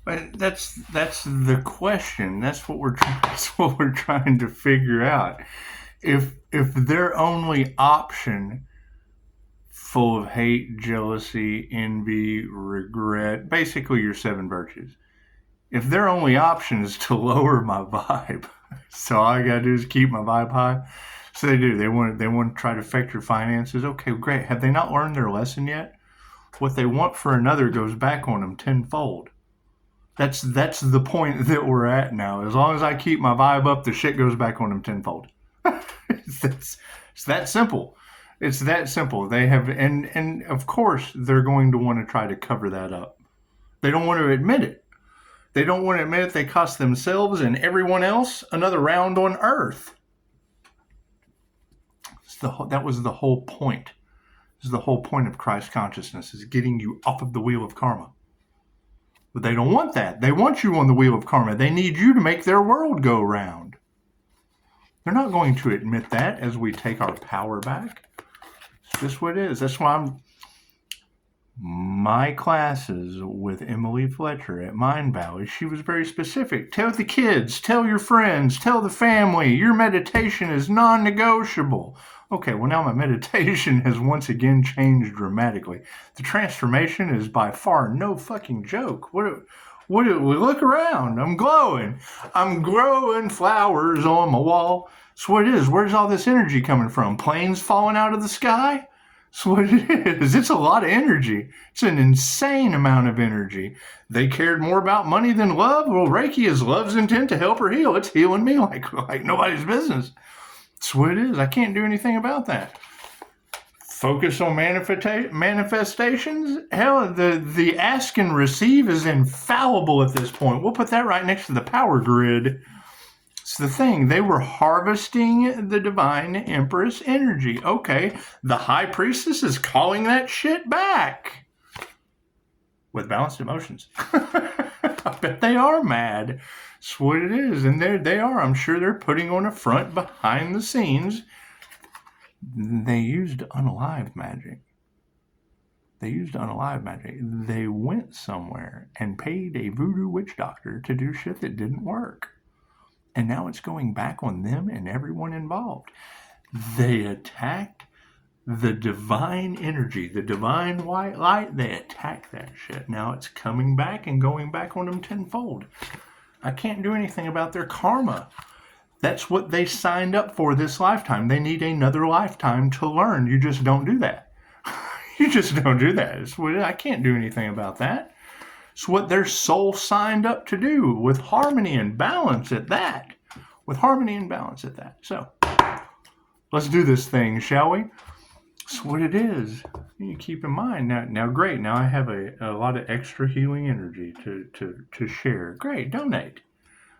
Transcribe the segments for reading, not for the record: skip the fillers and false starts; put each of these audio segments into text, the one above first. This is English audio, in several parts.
But that's the question. That's what we're trying to figure out. If their only option, full of hate, jealousy, envy, regret, basically your seven virtues. If their only option is to lower my vibe, so all I gotta do is keep my vibe high. So they do. They want to try to affect your finances. Okay, great. Have they not learned their lesson yet? What they want for another goes back on them tenfold. That's the point that we're at now. As long as I keep my vibe up, the shit goes back on them tenfold. it's that simple. It's that simple. They have, and of course they're going to want to try to cover that up. They don't want to admit it. They don't want to admit it. They cost themselves and everyone else another round on Earth. That was the whole point. This is the whole point of Christ consciousness, is getting you off of the wheel of karma. But they don't want that. They want you on the wheel of karma. They need you to make their world go round. They're not going to admit that as we take our power back. It's just what it is. That's why my classes with Emily Fletcher at Mind Valley, she was very specific. Tell the kids, tell your friends, tell the family, your meditation is non-negotiable. Okay, well now my meditation has once again changed dramatically. The transformation is by far no fucking joke. What look around, I'm glowing. I'm growing flowers on my wall. That's what it is. Where's all this energy coming from? Planes falling out of the sky? That's what it is. It's a lot of energy. It's an insane amount of energy. They cared more about money than love. Well, Reiki is love's intent to help her heal. It's healing me like nobody's business. That's what it is. I can't do anything about that. Focus on manifestations. Hell, the ask and receive is infallible at this point. We'll put that right next to the power grid. It's the thing. They were harvesting the divine empress energy. Okay, the high priestess is calling that shit back with balanced emotions. I bet they are mad. That's what it is. And they are. I'm sure they're putting on a front behind the scenes. They used unalive magic. They went somewhere and paid a voodoo witch doctor to do shit that didn't work. And now it's going back on them and everyone involved. They attacked the divine energy, the divine white light. They attacked that shit. Now it's coming back and going back on them tenfold. I can't do anything about their karma. That's what they signed up for this lifetime. They need another lifetime to learn. You just don't do that. You just don't do that. I can't do anything about that. It's what their soul signed up to do, with harmony and balance at that. So, let's do this thing, shall we? That's what it is. You keep in mind. Now great. Now I have a lot of extra healing energy to share. Great. Donate.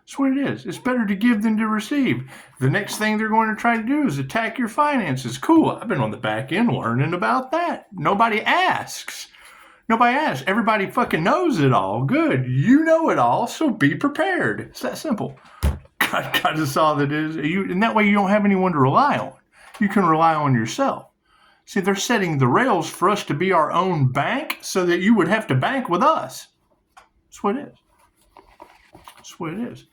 That's what it is. It's better to give than to receive. The next thing they're going to try to do is attack your finances. Cool. I've been on the back end learning about that. Nobody asks. Everybody fucking knows it all. Good. You know it all, so be prepared. It's that simple. God is all that is. And that way you don't have anyone to rely on. You can rely on yourself. See, they're setting the rails for us to be our own bank so that you would have to bank with us. That's what it is.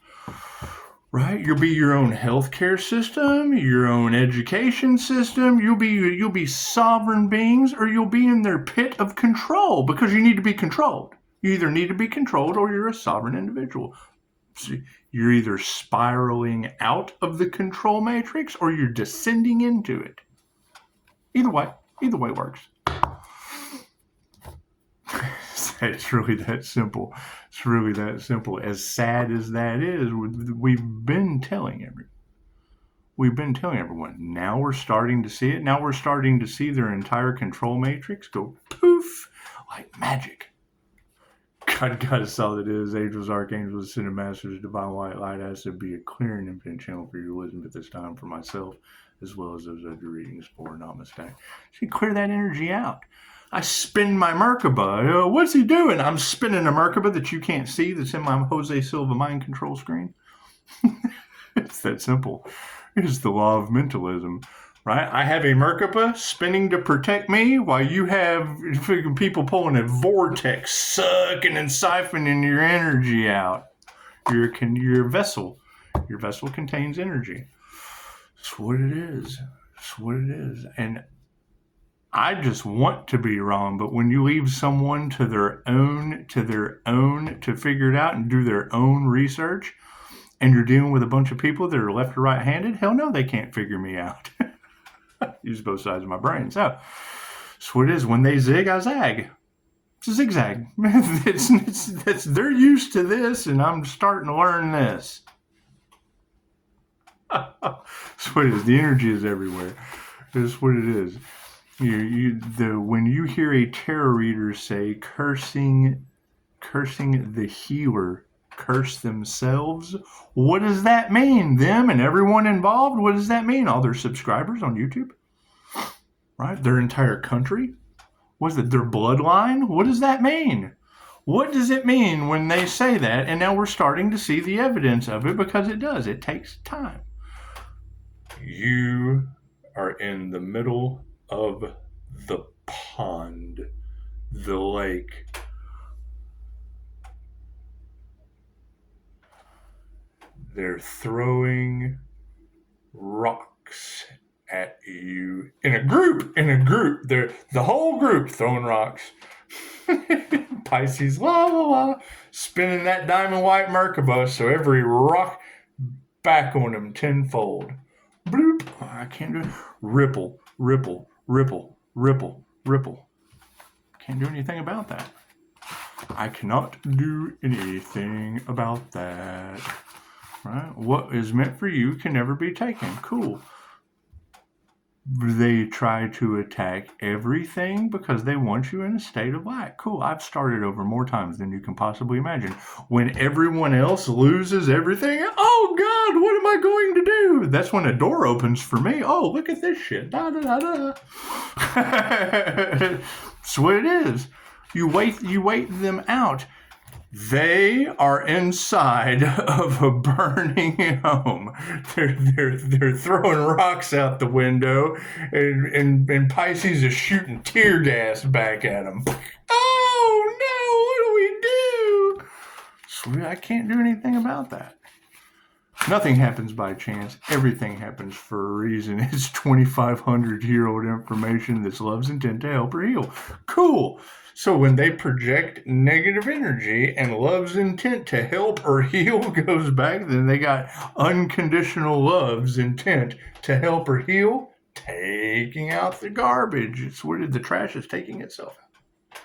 Right? You'll be your own healthcare system, your own education system. You'll be sovereign beings, or you'll be in their pit of control because you need to be controlled. You either need to be controlled or you're a sovereign individual. So you're either spiraling out of the control matrix or you're descending into it. Either way works. It's really that simple. As sad as that is, we've been telling everyone. Now we're starting to see it. Now we're starting to see their entire control matrix go poof like magic. God is all it is. Angels, archangels, ascended masters, divine white light has to be a clear and infinite channel for your wisdom at this time for myself, as well as those other readings for Namaste. So you clear that energy out. I spin my Merkaba. What's he doing? I'm spinning a Merkaba that you can't see that's in my Jose Silva mind control screen. It's that simple. It is the law of mentalism, right? I have a Merkaba spinning to protect me while you have freaking people pulling a vortex, sucking and siphoning your energy out. Your vessel contains energy. That's what it is. That's what it is. And I just want to be wrong, but when you leave someone to their own to figure it out and do their own research, and you're dealing with a bunch of people that are left or right-handed, hell no, they can't figure me out. Use both sides of my brain. So that's what it is. When they zig, I zag. It's a zigzag. They're used to this, and I'm starting to learn this. That's what it is. The energy is everywhere. That's what it is. When you hear a tarot reader say cursing the healer, curse themselves, what does that mean? Them and everyone involved? What does that mean? All their subscribers on YouTube? Right? Their entire country? Was it their bloodline? What does that mean? What does it mean when they say that? And now we're starting to see the evidence of it, because it does. It takes time. You are in the middle of the pond, the lake. They're throwing rocks at you in a group. They're the whole group throwing rocks. Pisces, la la la, spinning that diamond white Merkaba, so every rock back on them tenfold. Bloop. I can't do it. Ripple, ripple, ripple, ripple, ripple. Can't do anything about that. I cannot do anything about that. Right? What is meant for you can never be taken. Cool. They try to attack everything because they want you in a state of lack. Cool. I've started over more times than you can possibly imagine. When everyone else loses everything, oh God, what am I going to do? That's when a door opens for me. Oh, look at this shit. Da da da da. That's what it is. You wait them out. They are inside of a burning home. They're throwing rocks out the window, and Pisces is shooting tear gas back at them. Oh no! What do we do? Sweet, I can't do anything about that. Nothing happens by chance. Everything happens for a reason. It's 2,500-year-old information that's love's intent to help or heal. Cool. So when they project negative energy and love's intent to help or heal goes back, then they got unconditional love's intent to help or heal, taking out the garbage. It's what the trash is taking itself out.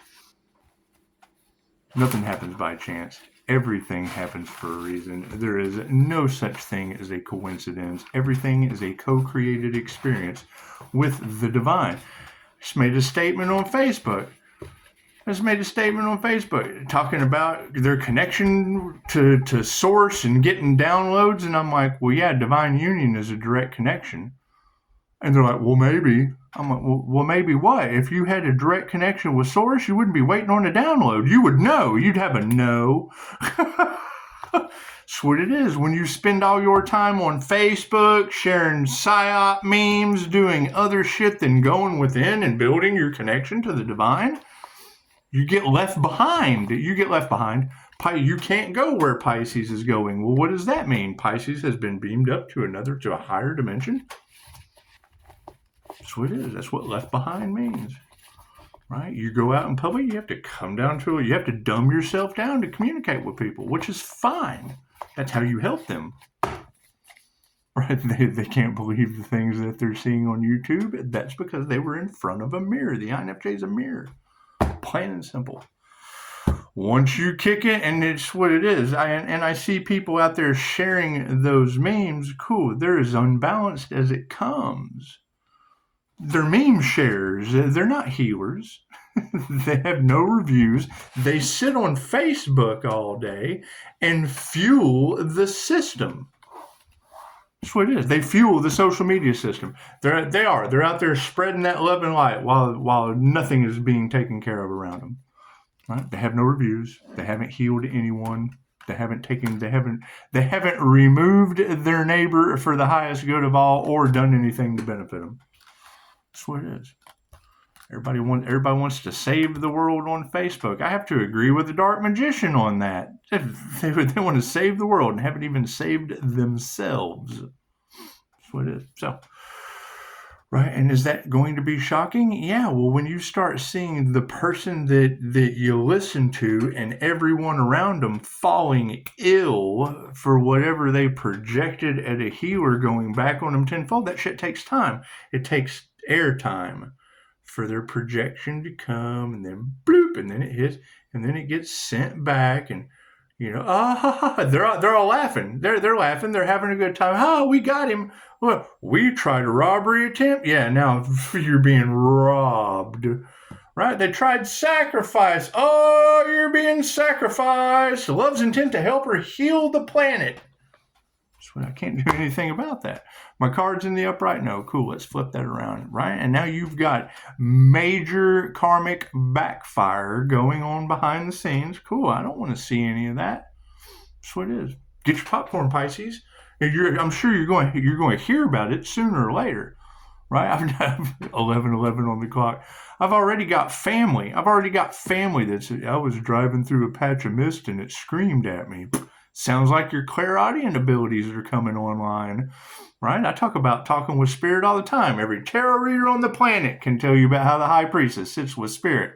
Nothing happens by chance. Everything happens for a reason. There is no such thing as a coincidence. Everything is a co-created experience with the divine. Just made a statement on Facebook. Talking about their connection to source and getting downloads. And I'm like, well, yeah, divine union is a direct connection. And they're like, well, maybe. I'm like, well, maybe what? If you had a direct connection with source, you wouldn't be waiting on a download. You would know. You'd have a no. That's what it is. When you spend all your time on Facebook, sharing psyop memes, doing other shit than going within and building your connection to the divine, you get left behind. You can't go where Pisces is going. Well, what does that mean? Pisces has been beamed up to a higher dimension. That's what it is. That's what left behind means. Right? You go out in public, you have to come down to it. You have to dumb yourself down to communicate with people, which is fine. That's how you help them. Right? They can't believe the things that they're seeing on YouTube. That's because they were in front of a mirror. The INFJ is a mirror. Plain and simple. Once you kick it, and it's what it is. I see people out there sharing those memes. Cool. They're as unbalanced as it comes. They're meme sharers. They're not healers. They have no reviews. They sit on Facebook all day and fuel the system. That's what it is. They fuel the social media system. They're out there spreading that love and light while nothing is being taken care of around them. Right? They have no reviews. They haven't healed anyone. They haven't removed their neighbor for the highest good of all or done anything to benefit them. That's what it is. Everybody wants to save the world on Facebook. I have to agree with the Dark Magician on that. They want to save the world and haven't even saved themselves. That's what it is. So, right, and is that going to be shocking? Yeah, well, when you start seeing the person that you listen to and everyone around them falling ill for whatever they projected at a healer going back on them tenfold, that shit takes time. It takes airtime for their projection to come, and then bloop, and then it hits, and then it gets sent back, and they're all laughing. They're laughing. They're having a good time. Oh, we got him. Well, we tried a robbery attempt. Yeah, now you're being robbed. Right? They tried sacrifice. Oh, you're being sacrificed. Love's intent to help her heal the planet. So I can't do anything about that. My card's in the upright. No, cool. Let's flip that around, right? And now you've got major karmic backfire going on behind the scenes. Cool. I don't want to see any of that. That's what it is. Get your popcorn, Pisces. I'm sure you're going to hear about it sooner or later, right? I've 11:11 on the clock. I've already got family. I was driving through a patch of mist and it screamed at me. Sounds like your clairaudient abilities are coming online, right? I talk about talking with spirit all the time. Every tarot reader on the planet can tell you about how the high priestess sits with spirit.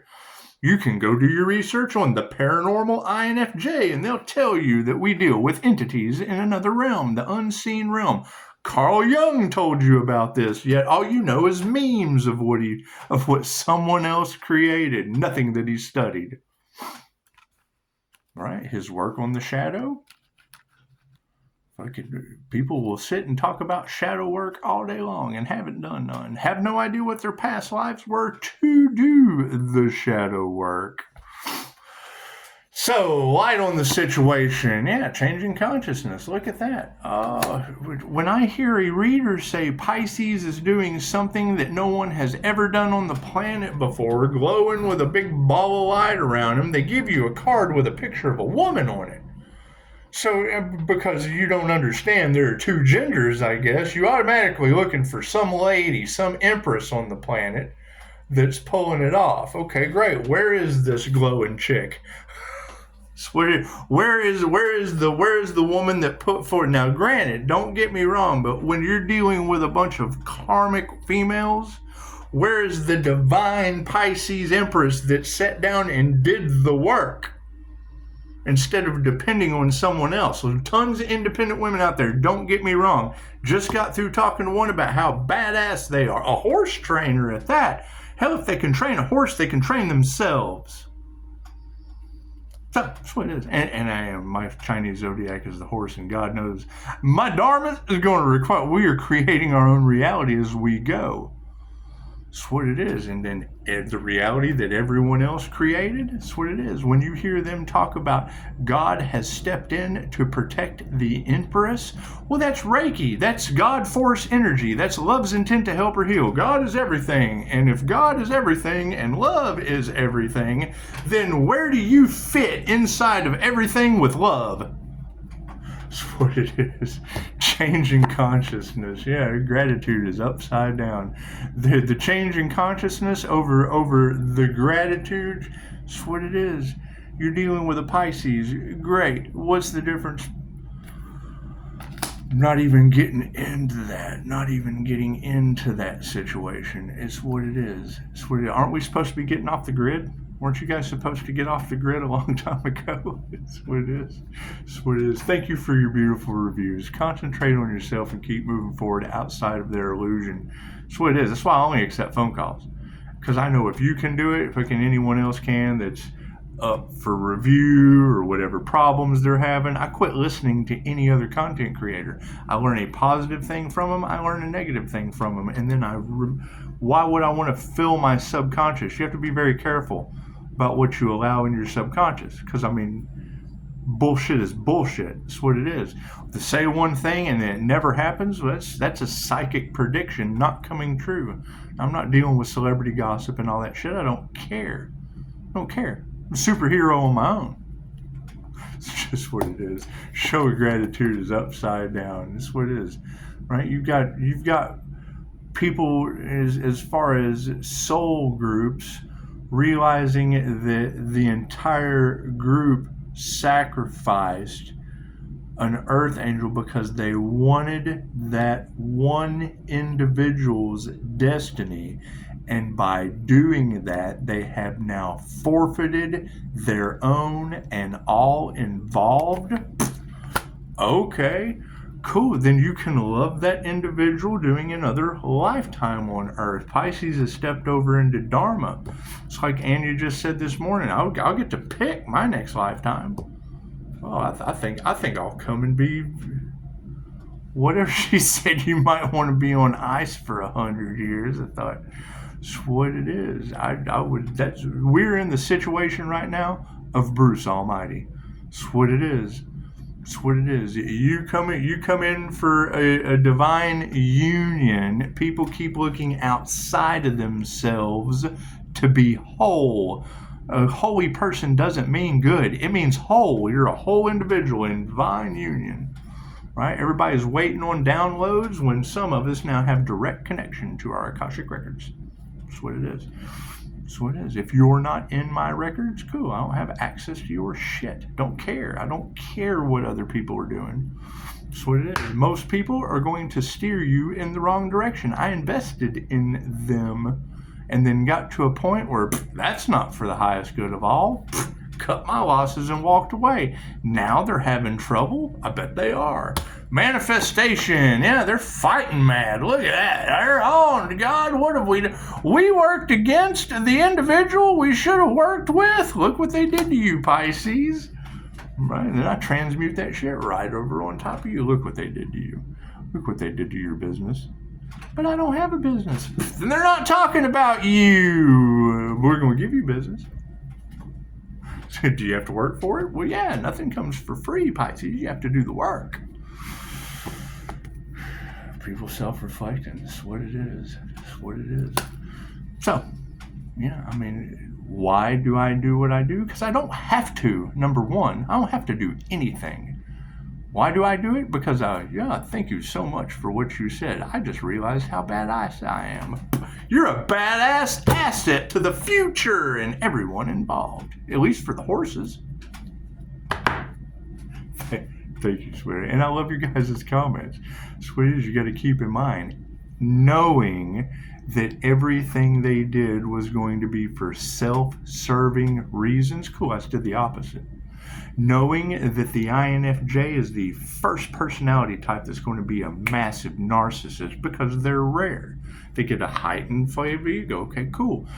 You can go do your research on the paranormal INFJ, and they'll tell you that we deal with entities in another realm, the unseen realm. Carl Jung told you about this, yet all you know is memes of what someone else created, nothing that he studied. Right? His work on the shadow. People will sit and talk about shadow work all day long and haven't done none. Have no idea what their past lives were to do the shadow work. So, light on the situation. Yeah, changing consciousness. Look at that. When I hear a reader say Pisces is doing something that no one has ever done on the planet before, glowing with a big ball of light around him, they give you a card with a picture of a woman on it. So, because you don't understand there are two genders, I guess, you automatically looking for some lady, some empress on the planet that's pulling it off. Okay, great. Where is this glowing chick? Where is the woman that put forward? Now, granted, don't get me wrong, but when you're dealing with a bunch of karmic females, where is the divine Pisces Empress that sat down and did the work instead of depending on someone else? So tons of independent women out there, don't get me wrong. Just got through talking to one about how badass they are. A horse trainer at that. Hell, if they can train a horse, they can train themselves. So that's what it is. And I am. My Chinese zodiac is the horse, and God knows my dharma is going to require. We are creating our own reality as we go. That's what it is. And then the reality that everyone else created, that's what it is. When you hear them talk about God has stepped in to protect the Empress, well, that's Reiki. That's God force energy. That's love's intent to help her heal. God is everything. And if God is everything and love is everything, then where do you fit inside of everything with love? That's what it is. Changing consciousness. Yeah, gratitude is upside down. The change in consciousness over the gratitude, that's what it is. You're dealing with a Pisces. Great. What's the difference? Not even getting into that. Not even getting into that situation. It's what it is. It's what it is. Aren't we supposed to be getting off the grid? Weren't you guys supposed to get off the grid a long time ago? It's what it is. It's what it is. Thank you for your beautiful reviews. Concentrate on yourself and keep moving forward outside of their illusion. It's what it is. That's why I only accept phone calls. Because I know if you can do it, if anyone else can that's up for review or whatever problems they're having, I quit listening to any other content creator. I learn a positive thing from them. I learn a negative thing from them. And then why would I want to fill my subconscious? You have to be very careful about what you allow in your subconscious, because bullshit is bullshit. That's what it is. To say one thing and then it never happens, that's a psychic prediction not coming true. I'm not dealing with celebrity gossip and all that shit. I don't care. I'm a superhero on my own. It's just what it is. Show of gratitude is upside down. That's what it is, right? You've got people, as far as soul groups, realizing that the entire group sacrificed an earth angel because they wanted that one individual's destiny, and by doing that they have now forfeited their own and all involved. Okay, cool, then you can love that individual doing another lifetime on earth. Pisces has stepped over into Dharma. It's like Anya just said this morning, I'll get to pick my next lifetime. Oh, I think I'll come and be whatever she said. You might want to be on ice for 100 years. I thought that's what it is. I would. We're in the situation right now of Bruce Almighty. That's what it is. That's what it is. You come in for a divine union. People keep looking outside of themselves to be whole. A holy person doesn't mean good. It means whole. You're a whole individual in divine union, right? Everybody's waiting on downloads when some of us now have direct connection to our Akashic records. That's what it is. That's what it is. If you're not in my records, cool. I don't have access to your shit. Don't care. I don't care what other people are doing. That's what it is. Most people are going to steer you in the wrong direction. I invested in them and then got to a point where that's not for the highest good of all. Cut my losses and walked away. Now they're having trouble. I bet they are. Manifestation. Yeah, they're fighting mad. Look at that. They're on. God, what have we done? We worked against the individual we should have worked with. Look what they did to you, Pisces. Right? And then I transmute that shit right over on top of you. Look what they did to you. Look what they did to your business. But I don't have a business. And they're not talking about you. We're going to give you business. So do you have to work for it? Well, yeah, nothing comes for free, Pisces. You have to do the work. People self-reflecting. That's what it is. That's what it is. So, yeah, I mean, why do I do what I do? Because I don't have to. Number one, I don't have to do anything. Why do I do it? Because, thank you so much for what you said. I just realized how badass I am. You're a badass asset to the future and everyone involved, at least for the horses. Thank you, sweetie. And I love your guys' comments. Sweeties, you got to keep in mind, knowing that everything they did was going to be for self-serving reasons. Cool, I did the opposite. Knowing that the INFJ is the first personality type that's going to be a massive narcissist because they're rare. They get a heightened flavor ego. Okay, cool.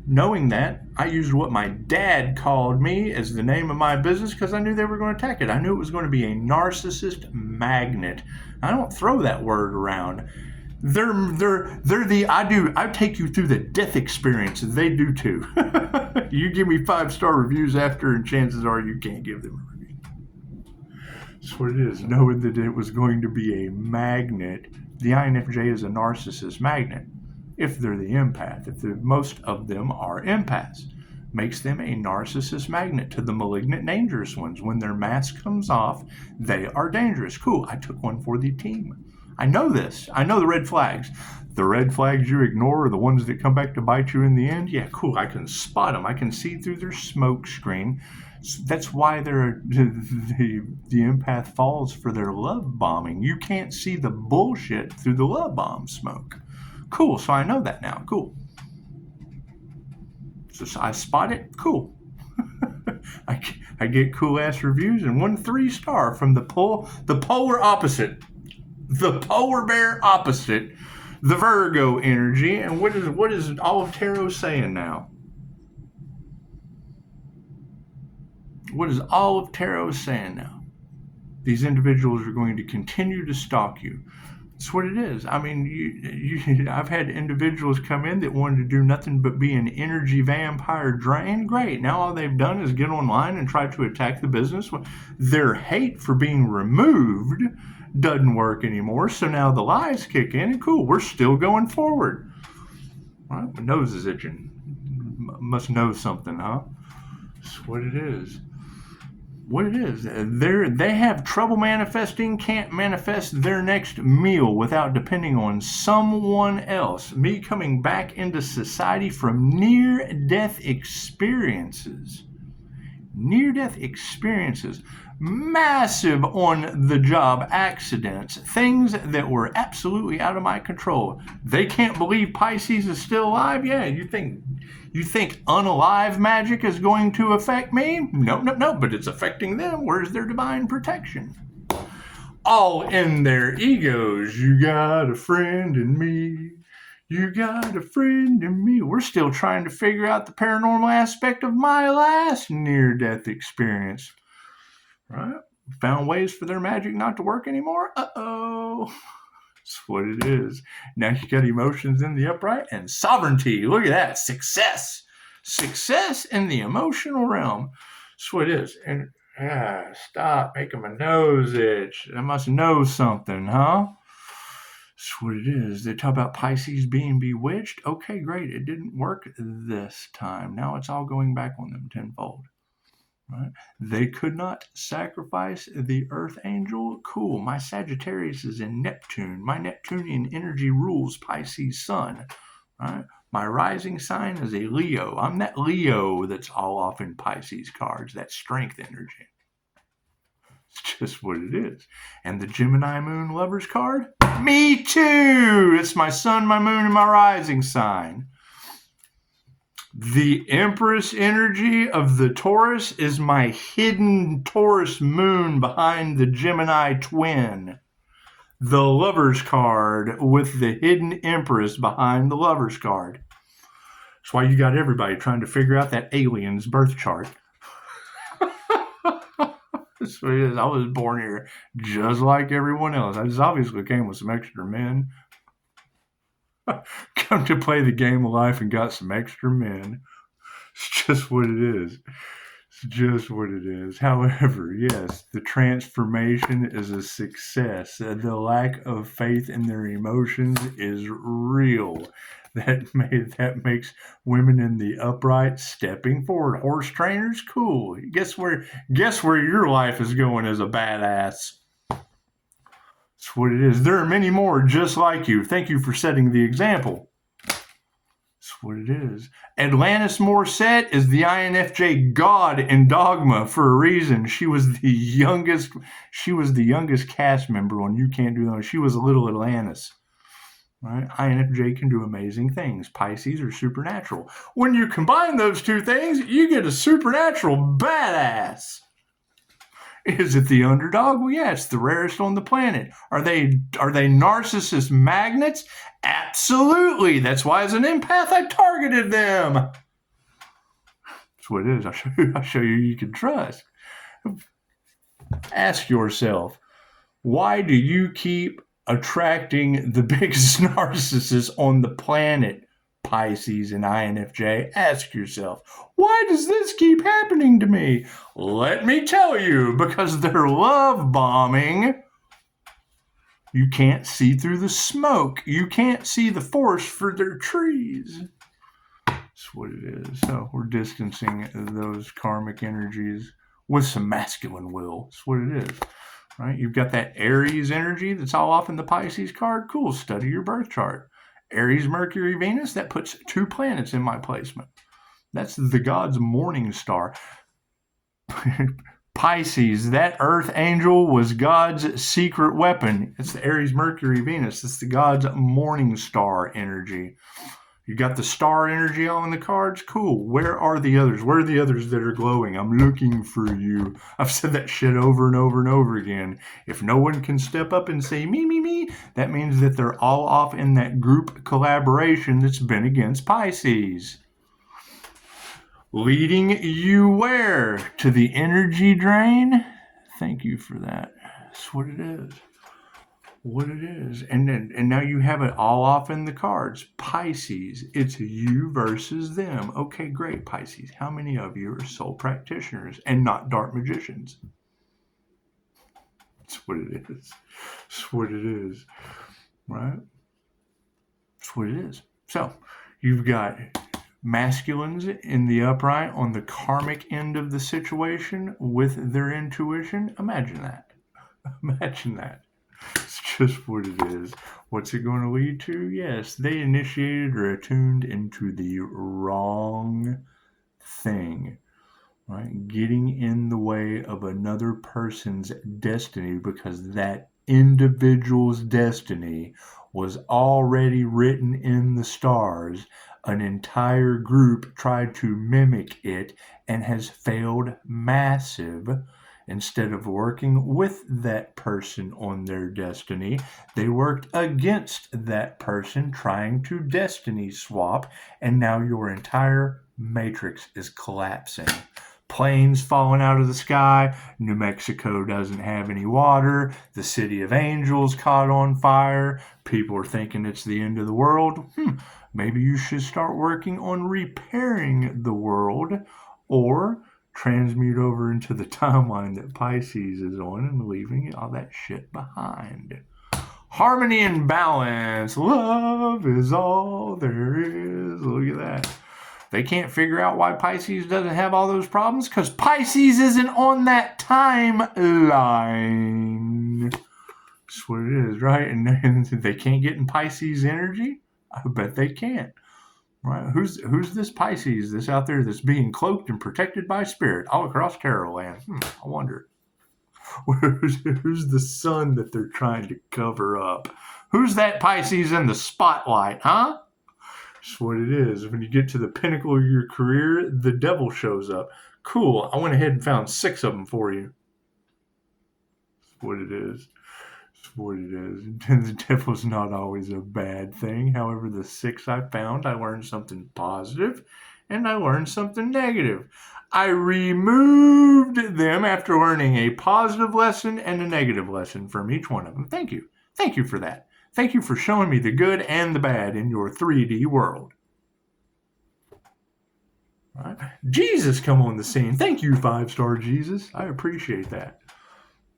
Knowing that, I used what my dad called me as the name of my business because I knew they were going to attack it. I knew it was going to be a narcissist magnet. I don't throw that word around. I take you through the death experience. They do too. You give me 5-star reviews after, and chances are you can't give them a review. That's what it is. Knowing that it was going to be a magnet. The INFJ is a narcissist magnet. If they're the empath, most of them are empaths, makes them a narcissist magnet to the malignant, dangerous ones. When their mask comes off, they are dangerous. Cool. I took one for the team. I know this. I know the red flags. The red flags you ignore are the ones that come back to bite you in the end. Yeah, cool. I can spot them. I can see through their smoke screen. That's why the empath falls for their love bombing. You can't see the bullshit through the love bomb smoke. Cool. So I know that now. Cool. So I spot it. Cool. I get cool ass reviews and 1 3-star from the polar opposite. The polar bear opposite, the Virgo energy. And what is all of Tarot saying now? What is all of Tarot saying now? These individuals are going to continue to stalk you. That's what it is. I mean, I've had individuals come in that wanted to do nothing but be an energy vampire drain. Great. Now all they've done is get online and try to attack the business. Their hate for being removed doesn't work anymore, so now the lies kick in, and cool, we're still going forward. All right, my nose is itching. Must know something, huh? That's what it is. what it is. They have trouble manifesting, can't manifest their next meal without depending on someone else. Me coming back into society from near-death experiences. Near-death experiences. Massive on-the-job accidents. Things that were absolutely out of my control. They can't believe Pisces is still alive? Yeah, you think unalive magic is going to affect me? No, but it's affecting them. Where's their divine protection? All in their egos. You got a friend in me. You got a friend in me. We're still trying to figure out the paranormal aspect of my last near-death experience. Right? Found ways for their magic not to work anymore? Uh-oh. That's what it is. Now you got emotions in the upright and sovereignty. Look at that. Success. Success in the emotional realm. That's what it is. And stop making my nose itch. I must know something, huh? That's what it is. They talk about Pisces being bewitched. Okay, great. It didn't work this time. Now it's all going back on them tenfold. Right? They could not sacrifice the Earth Angel. Cool. My Sagittarius is in Neptune. My Neptunian energy rules Pisces Sun. Right? My rising sign is a Leo. I'm that Leo that's all off in Pisces cards, that strength energy. It's just what it is. And the Gemini Moon Lovers card? Me too! It's my sun, my moon, and my rising sign. The Empress energy of the Taurus is my hidden Taurus moon behind the Gemini twin. The Lovers card with the hidden Empress behind the Lovers card. That's why you got everybody trying to figure out that alien's birth chart. That's what it is. I was born here just like everyone else. I just obviously came with some extra men. Come to play the game of life and got some extra men. It's just what it is. It's just what it is. However, yes, the transformation is a success. The lack of faith in their emotions is real. That makes women in the upright stepping forward. Horse trainers, cool. Guess where your life is going as a badass. That's what it is. There are many more just like you. Thank you for setting the example. That's what it is. Atlantis Morissette is the INFJ god in Dogma for a reason. She was the youngest cast member on You Can't Do That. She was a little Atlantis. Right? INFJ can do amazing things. Pisces are supernatural. When you combine those two things, you get a supernatural badass. Is it the underdog? Well, yeah, it's the rarest on the planet. Are they narcissist magnets? Absolutely. That's why as an empath I targeted them. That's what it is. I'll show you can trust. Ask yourself, why do you keep attracting the biggest narcissists on the planet, Pisces and INFJ? Ask yourself, why does this keep happening to me? Let me tell you, because they're love bombing. You can't see through the smoke. You can't see the forest for their trees. That's what it is. So we're distancing those karmic energies with some masculine will. That's what it is. Right? You've got that Aries energy that's all off in the Pisces card. Cool. Study your birth chart. Aries, Mercury, Venus, that puts 2 planets in my placement. That's the god's morning star. Pisces, that earth angel was God's secret weapon. It's the Aries, Mercury, Venus. It's the god's morning star energy. You got the star energy all in the cards? Cool. Where are the others? Where are the others that are glowing? I'm looking for you. I've said that shit over and over and over again. If no one can step up and say me, that means that they're all off in that group collaboration that's been against Pisces. Leading you where? To the energy drain? Thank you for that. That's what it is. What it is. And now you have it all off in the cards. Pisces, it's you versus them. Okay, great, Pisces. How many of you are soul practitioners and not dark magicians? That's what it is. That's what it is. Right? That's what it is. So you've got Masculines in the upright on the karmic end of the situation with their intuition. Imagine that. Imagine that. It's just what it is. What's it going to lead to? Yes, they initiated or attuned into the wrong thing. Right? Getting in the way of another person's destiny because that individual's destiny was already written in the stars. An entire group tried to mimic it and has failed massive. Instead of working with that person on their destiny, they worked against that person trying to destiny swap, and now your entire matrix is collapsing. Planes falling out of the sky. New Mexico doesn't have any water. The city of angels caught on fire. People are thinking it's the end of the world. Maybe you should start working on repairing the world, or transmute over into the timeline that Pisces is on and leaving all that shit behind. Harmony and balance. Love is all there is. Look at that. They can't figure out why Pisces doesn't have all those problems because Pisces isn't on that timeline. That's what it is, right? And they can't get in Pisces energy? I bet they can't. Right? Who's this Pisces that's out there that's being cloaked and protected by spirit all across tarot land? I wonder. Who's the sun that they're trying to cover up? Who's that Pisces in the spotlight, huh? That's what it is. When you get to the pinnacle of your career, the devil shows up. Cool. I went ahead and found 6 of them for you. That's what it is. That's what it is. The devil's not always a bad thing. However, the 6 I found, I learned something positive and I learned something negative. I removed them after learning a positive lesson and a negative lesson from each one of them. Thank you. Thank you for that. Thank you for showing me the good and the bad in your 3D world. Right. Jesus come on the scene. Thank you, 5-star Jesus. I appreciate that.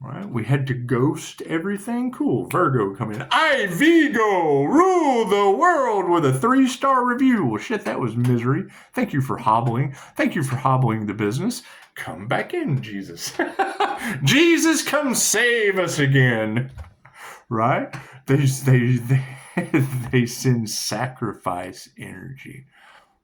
Right. We had to ghost everything. Cool. Virgo come in. I, Vigo, rule the world with a 3-star review. Well, shit, that was misery. Thank you for hobbling. Thank you for hobbling the business. Come back in, Jesus. Jesus, come save us again. Right? They send sacrifice energy,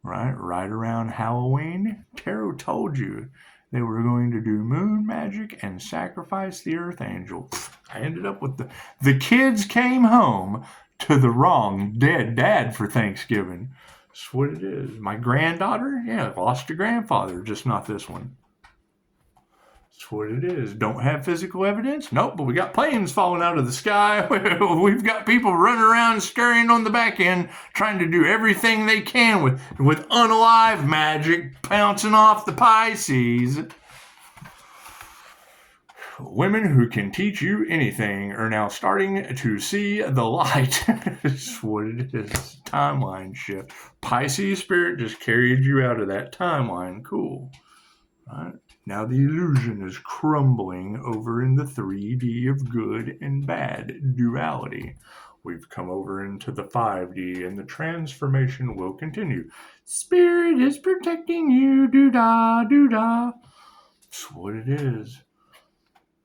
right around Halloween. Tarot told you they were going to do moon magic and sacrifice the earth angel. I ended up with the kids came home to the wrong dead dad for Thanksgiving. That's what it is. My granddaughter, lost a grandfather, just not this one. That's what it is. Don't have physical evidence? Nope, but we got planes falling out of the sky. We've got people running around scurrying on the back end trying to do everything they can with unalive magic pouncing off the Pisces. Women who can teach you anything are now starting to see the light. That's what it is. Timeline shift. Pisces spirit just carried you out of that timeline. Cool. All right. Now the illusion is crumbling over in the 3D of good and bad duality. We've come over into the 5D and the transformation will continue. Spirit is protecting you, doo-dah, doo-dah. That's what it is.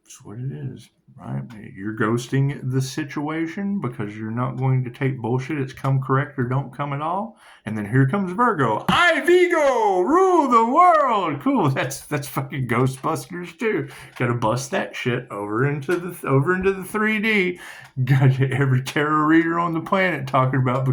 That's what it is, right? You're ghosting the situation because you're not going to take bullshit. It's come correct or don't come at all. And then here comes Virgo. I, Vigo, rule the world. Cool. That's fucking Ghostbusters too. Got to bust that shit over into the 3D. Got every tarot reader on the planet talking about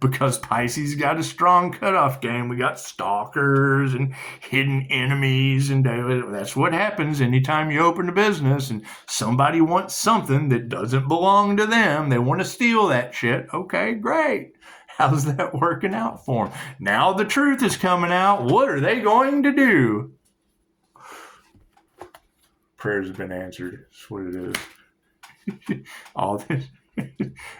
because Pisces got a strong cutoff game. We got stalkers and hidden enemies, and that's what happens anytime you open a business and somebody wants something that doesn't belong to them. They want to steal that shit. Okay, great. How's that working out for them? Now the truth is coming out. What are they going to do? Prayers have been answered. That's what it is. All this.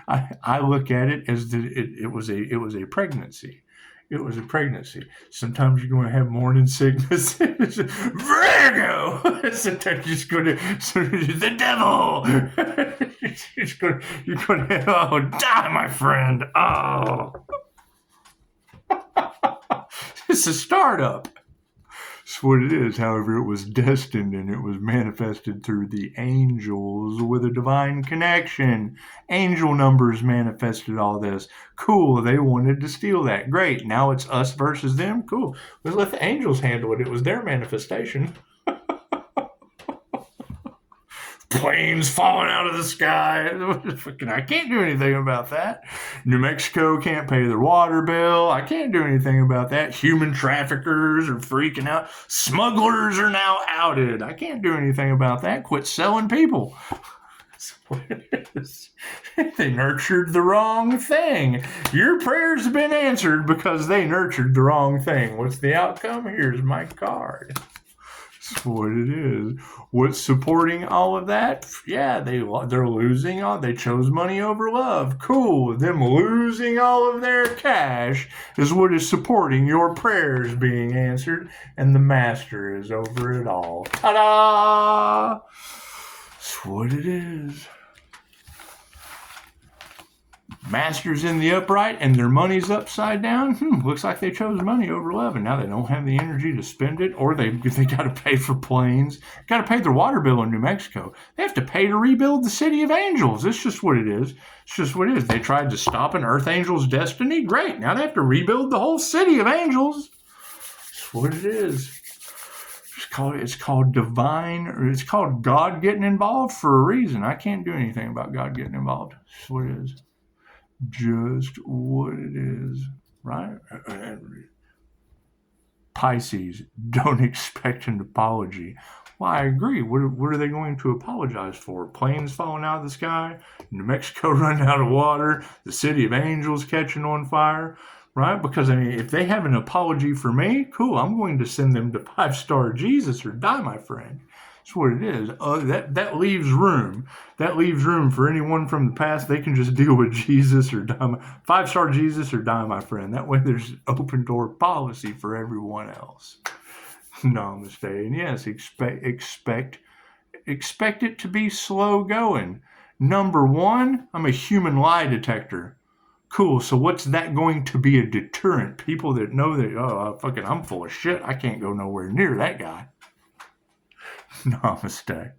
I look at it as it was a pregnancy. It was a pregnancy. Sometimes you're going to have morning sickness. Virgo! Sometimes you're just going to, the devil! You're going to, die, my friend. Oh. It's a startup. That's what it is. However, it was destined and it was manifested through the angels with a divine connection. Angel numbers manifested all this. Cool. They wanted to steal that. Great. Now it's us versus them. Cool. Let's let the angels handle it. It was their manifestation. Planes falling out of the sky. I can't do anything about that. New Mexico can't pay their water bill. I can't do anything about that. Human traffickers are freaking out. Smugglers are now outed. I can't do anything about that. Quit selling people. That's what it is. They nurtured the wrong thing. Your prayers have been answered because they nurtured the wrong thing. What's the outcome? Here's my card. That's what it is. What's supporting all of that? Yeah, they're losing all. They chose money over love. Cool. Them losing all of their cash is what is supporting your prayers being answered, and the master is over it all. Ta-da! That's what it is. Master's in the upright and their money's upside down. Looks like they chose money over love, and now they don't have the energy to spend it, or they got to pay for planes, got to pay their water bill in New Mexico. They have to pay to rebuild the city of angels. It's just what it is. It's just what it is. They tried to stop an earth angel's destiny. Great. Now they have to rebuild the whole city of angels. That's what it is. It's called divine, or it's called God getting involved for a reason. I can't do anything about God getting involved. That's what it is. Just what it is, right? Pisces, don't expect an apology. Well, I agree. What are they going to apologize for? Planes falling out of the sky, New Mexico running out of water, the city of angels catching on fire, right? Because, I mean, if they have an apology for me, cool, I'm going to send them to 5-star Jesus or die, my friend. That's what it is. That leaves room. That leaves room for anyone from the past. They can just deal with Jesus or die. 5-star Jesus or die, my friend. That way there's open door policy for everyone else. Namaste. And yes, expect it to be slow going. Number one, I'm a human lie detector. Cool. So what's that going to be a deterrent? People that know that, I'm full of shit. I can't go nowhere near that guy. Namaste.